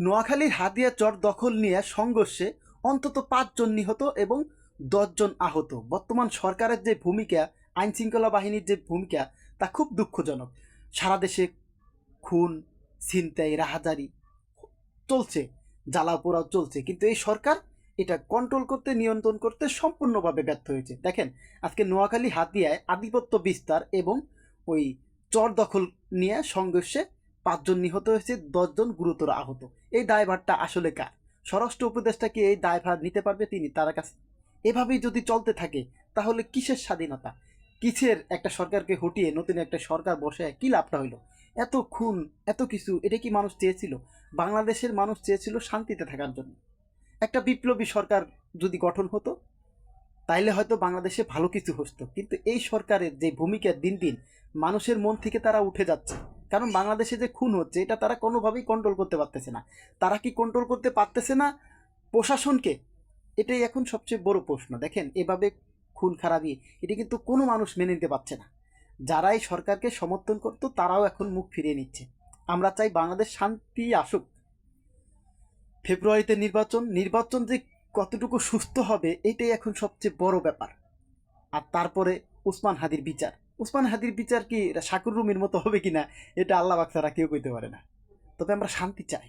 নোয়াখালীর হাতিয়া চর দখল নিয়ে সংঘর্ষে অন্তত 5 জন নিহত এবং 10 জন আহত। বর্তমান সরকারের যে ভূমিকা, আইন শৃঙ্খলা বাহিনীর যে ভূমিকা, তা খুব দুঃখজনক। সারা দেশে খুন, ছিনতাই, রাহাজারি চলছে, জ্বালাও পোড়াও চলছে, কিন্তু এই সরকার এটা কন্ট্রোল করতে, নিয়ন্ত্রণ করতে সম্পূর্ণভাবে ব্যর্থ হয়েছে। দেখেন, আজকে নোয়াখালী হাতিয়ায় আধিপত্য বিস্তার এবং ওই চর দখল নিয়ে সংঘর্ষে 5 জন নিহত হয়েছে, 10 জন গুরুতর আহত। এই দায়ভারটা আসলে কার? স্বরাষ্ট্র উপদেষ্টা কি এই দায়ভার নিতে পারবে? তিনি তার কাছে এভাবেই যদি চলতে থাকে তাহলে কিসের স্বাধীনতা, কিসের একটা সরকারকে হটিয়ে নতুন একটা সরকার বসে কি লাভটা হইলো? এত খুন, এত কিছু, এটা কি মানুষ চেয়েছিল? বাংলাদেশের মানুষ চেয়েছিল শান্তিতে থাকার জন্য। একটা বিপ্লবী সরকার যদি গঠন হতো তাইলে হয়তো বাংলাদেশে ভালো কিছু হতো, কিন্তু এই সরকারের যে ভূমিকা দিন দিন মানুষের মন থেকে তারা উঠে যাচ্ছে। কারণ বাংলাদেশে যে খুন হচ্ছে এটা তারা কোনোভাবেই কন্ট্রোল করতে পারতেছে না। তারা কি কন্ট্রোল করতে পারতেছে না প্রশাসনকে? এটাই এখন সবচেয়ে বড় প্রশ্ন। দেখেন, এভাবে খুন খারাপি এটা কিন্তু কোনো মানুষ মেনে নিতে পারছে না। যারা এই সরকারকে সমর্থন করতো তারাও এখন মুখ ফিরিয়ে নিচ্ছে। আমরা চাই বাংলাদেশ শান্তি আসুক। ফেব্রুয়ারিতে নির্বাচন, নির্বাচন যে কতটুকু সুস্থ হবে এটাই এখন সবচেয়ে বড় ব্যাপার। আর তারপরে ওসমান হাদির বিচার। ওসমান হাদির বিচার কি শাকুর রুমির মতো হবে কিনা এটা আল্লাহ পাক ছাড়া কেউ কইতে পারে না। তবে আমরা শান্তি চাই।